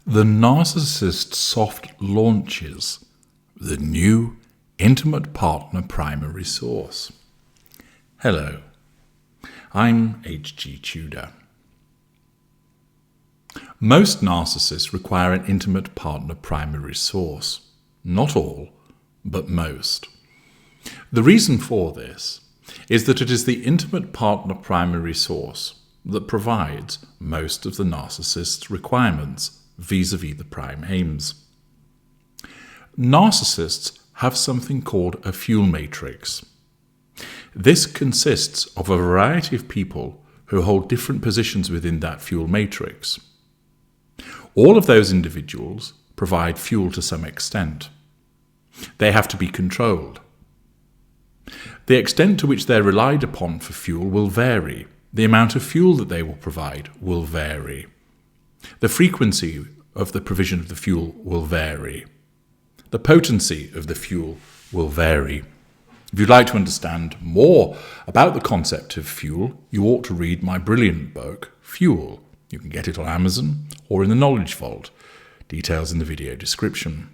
The Narcissist soft launches the new Intimate Partner Primary Source. Hello, I'm H.G. Tudor. Most narcissists require an intimate partner primary source. Not all, but most. The reason for this is that it is the intimate partner primary source that provides most of the narcissist's requirements vis-à-vis the prime aims. Narcissists have something called a fuel matrix. This consists of a variety of people who hold different positions within that fuel matrix. All of those individuals provide fuel to some extent. They have to be controlled. The extent to which they're relied upon for fuel will vary. The amount of fuel that they will provide will vary. The frequency of the provision of the fuel will vary. The potency of the fuel will vary. If you'd like to understand more about the concept of fuel, you ought to read my brilliant book, Fuel. You can get it on Amazon or in the Knowledge Vault. Details in the video description.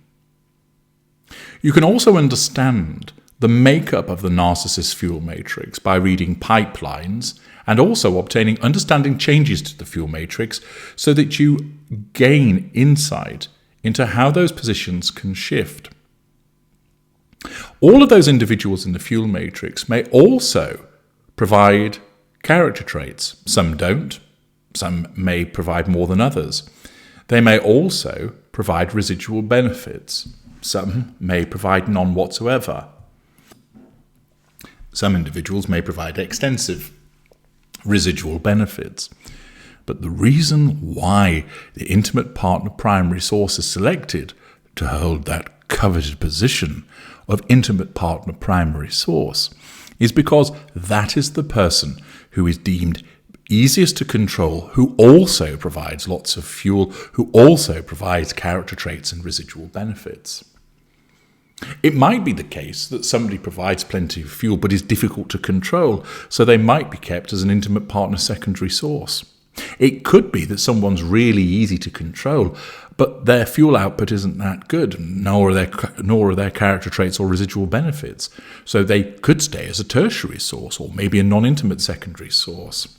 You can also understand the makeup of the narcissist fuel matrix by reading Pipelines and also obtaining understanding changes to the fuel matrix so that you gain insight into how those positions can shift. All of those individuals in the fuel matrix may also provide character traits. Some don't. Some may provide more than others. They may also provide residual benefits. Some may provide none whatsoever. Some individuals may provide extensive residual benefits. But the reason why the intimate partner primary source is selected to hold that coveted position of intimate partner primary source is because that is the person who is deemed easiest to control, who also provides lots of fuel, who also provides character traits and residual benefits. It might be the case that somebody provides plenty of fuel but is difficult to control, so they might be kept as an intimate partner secondary source. It could be that someone's really easy to control, but their fuel output isn't that good, nor are their character traits or residual benefits. So they could stay as a tertiary source or maybe a non-intimate secondary source.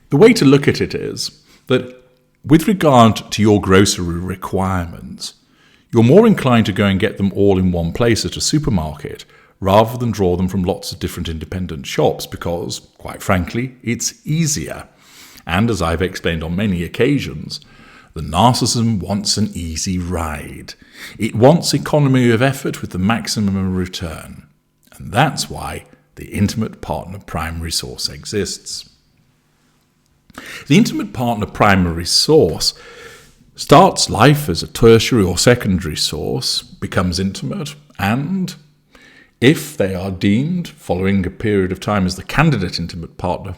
The way to look at it is that with regard to your grocery requirements, you're more inclined to go and get them all in one place at a supermarket rather than draw them from lots of different independent shops because, quite frankly, it's easier. And as I've explained on many occasions, the narcissism wants an easy ride. It wants economy of effort with the maximum return. And that's why the intimate partner primary source exists. The intimate partner primary source starts life as a tertiary or secondary source, becomes intimate, and if they are deemed, following a period of time as the candidate intimate partner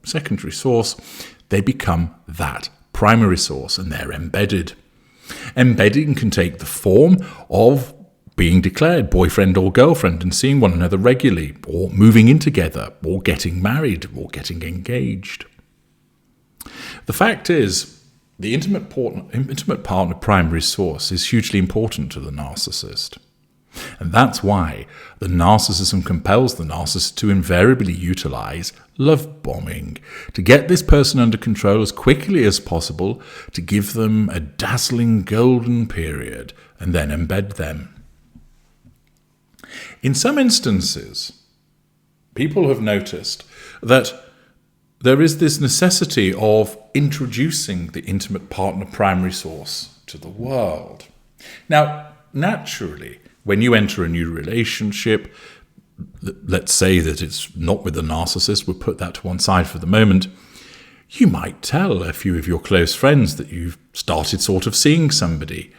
secondary source, they become that primary source and they're embedded. Embedding can take the form of being declared boyfriend or girlfriend and seeing one another regularly, or moving in together, or getting married, or getting engaged. The fact is, the intimate partner primary source is hugely important to the narcissist. And that's why the narcissism compels the narcissist to invariably utilize love bombing, to get this person under control as quickly as possible, to give them a dazzling golden period, and then embed them. In some instances, people have noticed that there is this necessity of introducing the intimate partner primary source to the world. Now, naturally, when you enter a new relationship, let's say that it's not with a narcissist, we'll put that to one side for the moment, you might tell a few of your close friends that you've started sort of seeing somebody.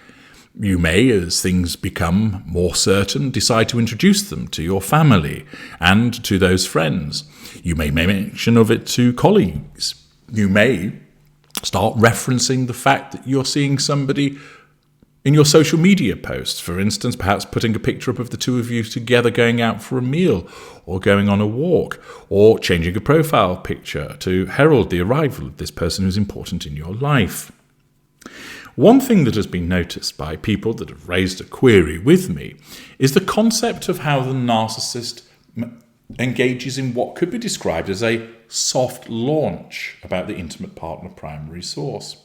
You may, as things become more certain, decide to introduce them to your family and to those friends. You may make mention of it to colleagues. You may start referencing the fact that you're seeing somebody in your social media posts. For instance, perhaps putting a picture up of the two of you together going out for a meal or going on a walk, or changing a profile picture to herald the arrival of this person who's important in your life. One thing that has been noticed by people that have raised a query with me is the concept of how the narcissist engages in what could be described as a soft launch about the intimate partner primary source.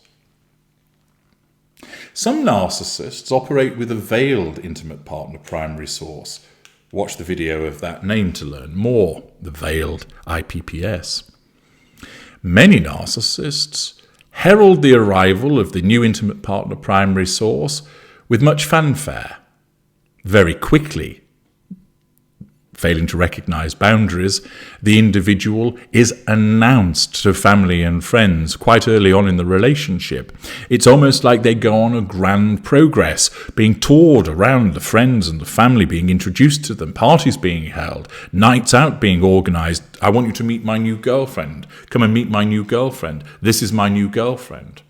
Some narcissists operate with a veiled intimate partner primary source. Watch the video of that name to learn more, the veiled IPPS. Many narcissists herald the arrival of the new intimate partner primary source with much fanfare. Very quickly, failing to recognize boundaries, the individual is announced to family and friends quite early on in the relationship. It's almost like they go on a grand progress, being toured around the friends and the family, being introduced to them, parties being held, nights out being organized. I want you to meet my new girlfriend. Come and meet my new girlfriend. This is my new girlfriend.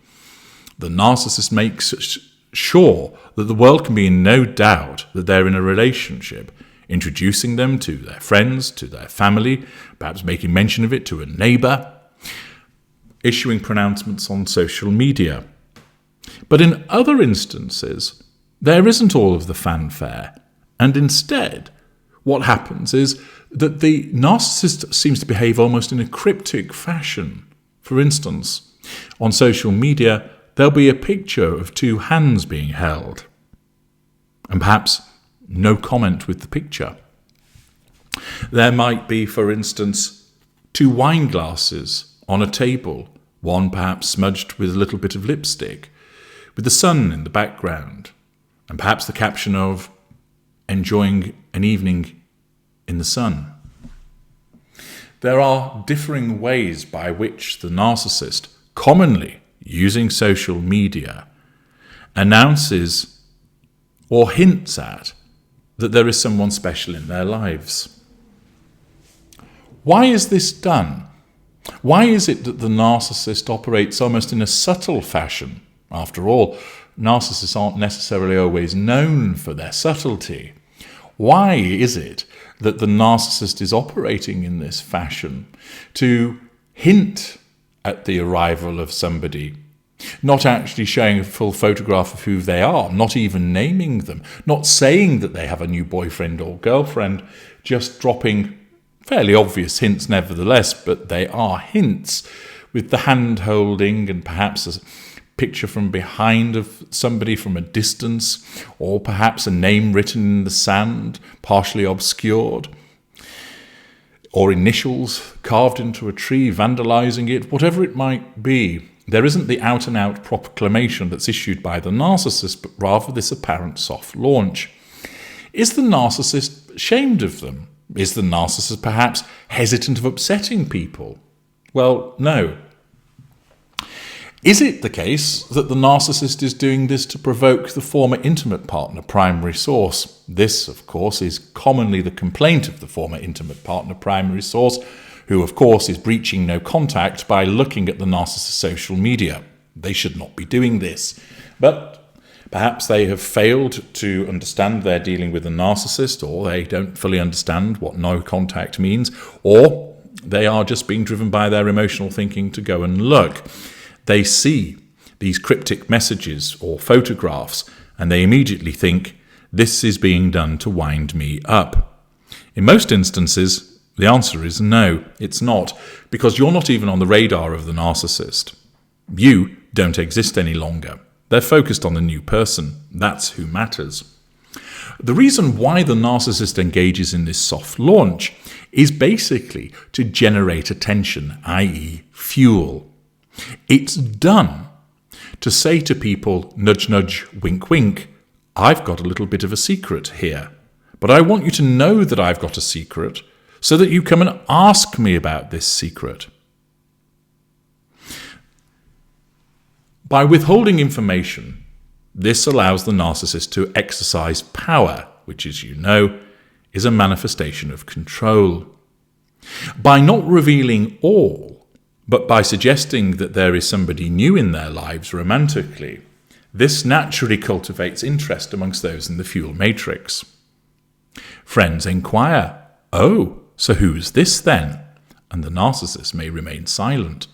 The narcissist makes sure that the world can be in no doubt that they're in a relationship, introducing them to their friends, to their family, perhaps making mention of it to a neighbour, issuing pronouncements on social media. But in other instances, there isn't all of the fanfare, and instead, what happens is that the narcissist seems to behave almost in a cryptic fashion. For instance, on social media, there'll be a picture of two hands being held, and perhaps no comment with the picture. There might be, for instance, two wine glasses on a table, one perhaps smudged with a little bit of lipstick, with the sun in the background, and perhaps the caption of enjoying an evening in the sun. There are differing ways by which the narcissist, commonly using social media, announces or hints at that there is someone special in their lives. Why is this done? Why is it that the narcissist operates almost in a subtle fashion? After all, narcissists aren't necessarily always known for their subtlety. Why is it that the narcissist is operating in this fashion to hint at the arrival of somebody, not actually showing a full photograph of who they are, not even naming them, not saying that they have a new boyfriend or girlfriend, just dropping fairly obvious hints nevertheless, but they are hints with the hand holding and perhaps a picture from behind of somebody from a distance, or perhaps a name written in the sand, partially obscured, or initials carved into a tree, vandalizing it, whatever it might be. There isn't the out-and-out proclamation that's issued by the narcissist, but rather this apparent soft launch. Is the narcissist ashamed of them? Is the narcissist perhaps hesitant of upsetting people? Well, no. Is it the case that the narcissist is doing this to provoke the former intimate partner primary source? This, of course, is commonly the complaint of the former intimate partner primary source, who, of course, is breaching no contact by looking at the narcissist's social media. They should not be doing this. But perhaps they have failed to understand they're dealing with a narcissist, or they don't fully understand what no contact means, or they are just being driven by their emotional thinking to go and look. They see these cryptic messages or photographs, and they immediately think, this is being done to wind me up. In most instances, the answer is no, it's not, because you're not even on the radar of the narcissist. You don't exist any longer. They're focused on the new person. That's who matters. The reason why the narcissist engages in this soft launch is basically to generate attention, i.e. fuel. It's done to say to people, nudge, nudge, wink, wink, I've got a little bit of a secret here, but I want you to know that I've got a secret so that you come and ask me about this secret. By withholding information, this allows the narcissist to exercise power, which, as you know, is a manifestation of control. By not revealing all, but by suggesting that there is somebody new in their lives romantically, this naturally cultivates interest amongst those in the fuel matrix. Friends inquire, "Oh, so who's this then?" And the narcissist may remain silent.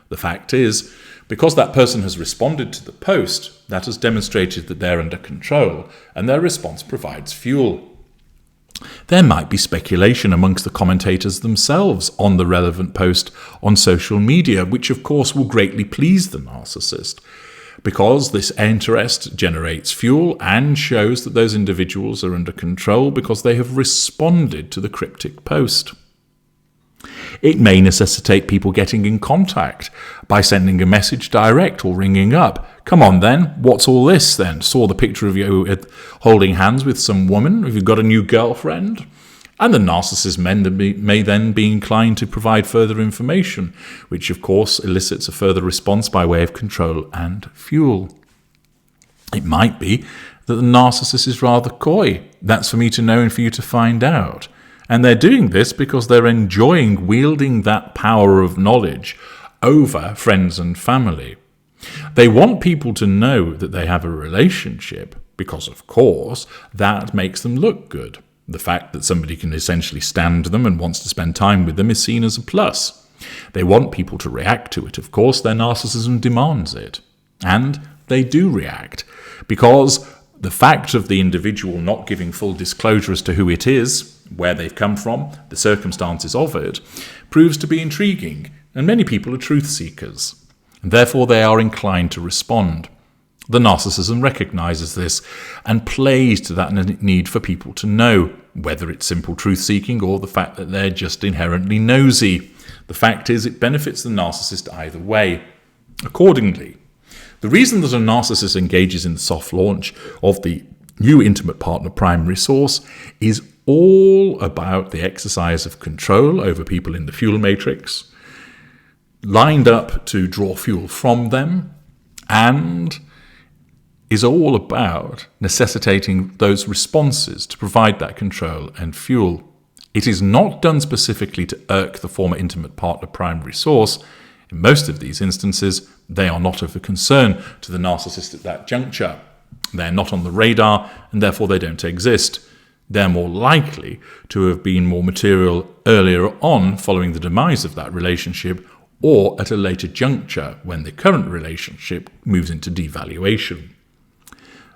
The The fact is, because that person has responded to the post, that has demonstrated that they're under control, and their response provides fuel. There might be speculation amongst the commentators themselves on the relevant post on social media, which of course will greatly please the narcissist, because this interest generates fuel and shows that those individuals are under control because they have responded to the cryptic post. It may necessitate people getting in contact by sending a message direct or ringing up. Come on then, what's all this then? Saw the picture of you holding hands with some woman? Have you got a new girlfriend? And the narcissist may then be inclined to provide further information, which of course elicits a further response by way of control and fuel. It might be that the narcissist is rather coy. That's for me to know and for you to find out. And they're doing this because they're enjoying wielding that power of knowledge over friends and family. They want people to know that they have a relationship because, of course, that makes them look good. The fact that somebody can essentially stand them and wants to spend time with them is seen as a plus. They want people to react to it. Of course, their narcissism demands it. And they do react because the fact of the individual not giving full disclosure as to who it is, where they've come from, the circumstances of it, proves to be intriguing, and many people are truth seekers, and therefore they are inclined to respond. The narcissism recognizes this and plays to that need for people to know, whether it's simple truth seeking or the fact that they're just inherently nosy. The fact is, it benefits the narcissist either way. Accordingly, the reason that a narcissist engages in the soft launch of the new intimate partner primary source is all about the exercise of control over people in the fuel matrix, lined up to draw fuel from them, and is all about necessitating those responses to provide that control and fuel. It is not done specifically to irk the former intimate partner primary source. In most of these instances, they are not of a concern to the narcissist at that juncture. They're not on the radar, and therefore they don't exist. They're more likely to have been more material earlier on following the demise of that relationship, or at a later juncture when the current relationship moves into devaluation.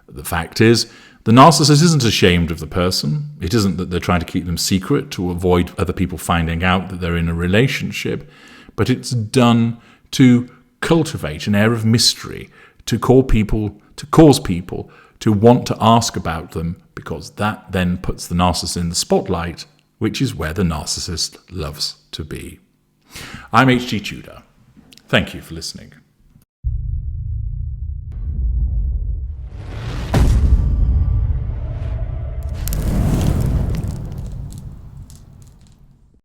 The fact is, the narcissist isn't ashamed of the person. It isn't that they're trying to keep them secret to avoid other people finding out that they're in a relationship, but it's done to cultivate an air of mystery, to cause people to want to ask about them, because that then puts the narcissist in the spotlight, which is where the narcissist loves to be. I'm H.G. Tudor. Thank you for listening.